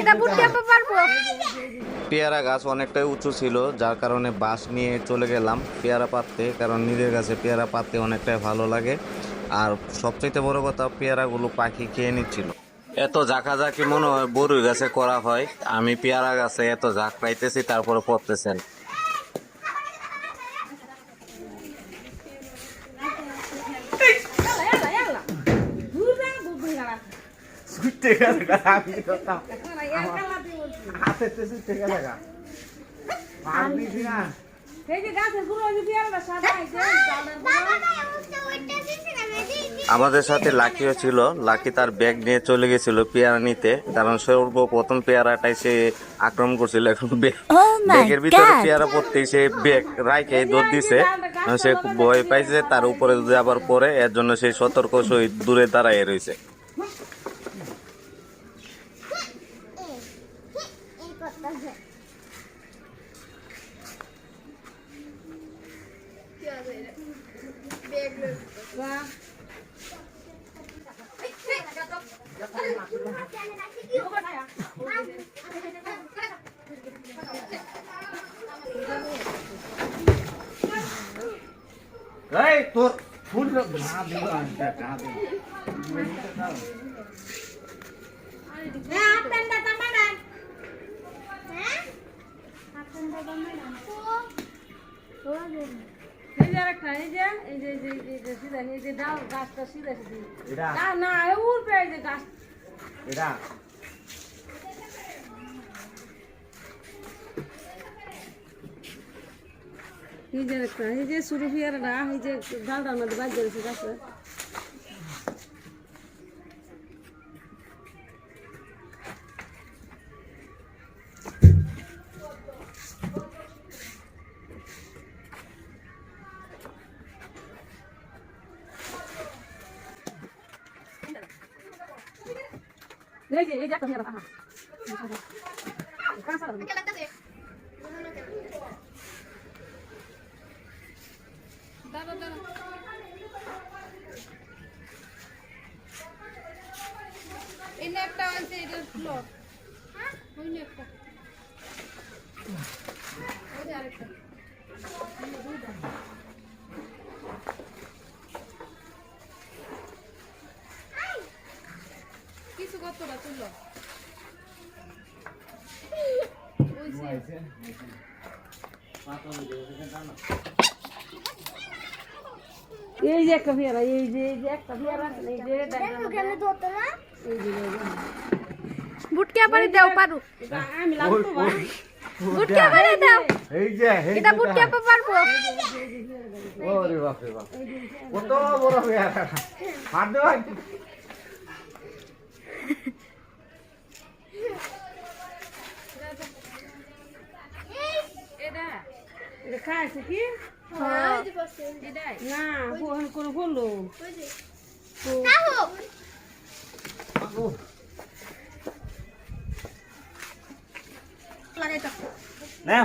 এটা বুঝতে পারবো। পেয়ারা গাছ অনেকটাই উঁচু ছিল, যার কারণে বাঁশ নিয়ে চলে গেলাম পেয়ারা পাড়তে, কারণ নিজের কাছে পেয়ারা পাড়তে অনেকটাই ভালো লাগে। আর সবচেয়ে বড় কথা, পেয়ারাগুলো পাখি খেয়ে নিচ্ছিল। এত ঝাঁকাঝাঁকি মনে হয় বরুই গাছে করা হয়। আমি পেয়ারা গাছে এত ঝাঁক পাইতেছি, তারপরে পড়তেছেন। আমাদের সাথে লাকিও ছিল। লাকি তার ব্যাগ নিয়ে চলে গেছিল পেয়ারা নিতে, কারণ সর্বপ্রথম পেয়ারাটাই সে আক্রমণ করছিল। এখন ব্যাগের ভিতরে পেয়ারা পড়তেই সে ব্যাগ রাইখে দৌড় দিছে। সে খুব ভয় পাইছে তার উপরে যাবার পরে, এর জন্য সে সতর্ক সহিত দূরে দাঁড়ায় রয়েছে। তোর ফুল এই যে শুরু ফিয়ারটা এই যে ডালটার মধ্যে বাজ গেছে গাছে। এই যে একটা ফিয়ারা কিছু কতটা তুললো এই যে একটা ফিয়ারা এই যে একটা ফিয়ারা এই যে বুটকে পারি দাও পারু আমি লাগতো বুটকে পারি দাও এই যে এটা বুটকে পারবো ওরে বাপ রে বাপ, কত বড় পেয়ারা! হাত দে ভাই। এটা খাইছে কি না কোনো বললো না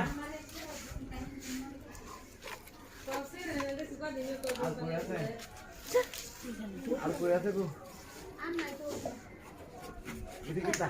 আর কই আছে গো? এদিকে তা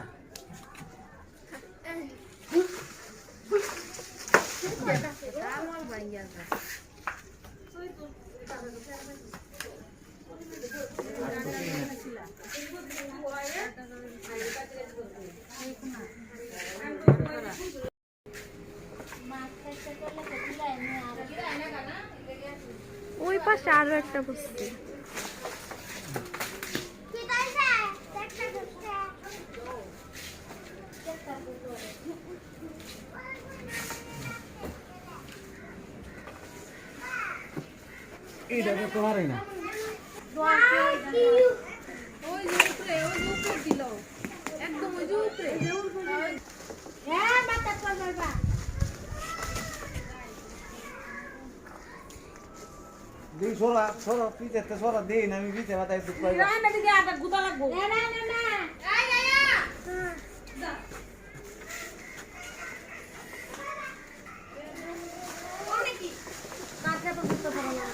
ওই পাশে আরো একটা বসছে এইটা তো তোমারই না। ওই যে উপরে দিল একদম ওই যে উপরে দিই সোরা সোরা পিতে সোরা দিই না, আমি পিতে মাথায় দুধ পাই। রান্না দিকে আটা গুদা লাগবো কাছে তো বুঝতে পারো না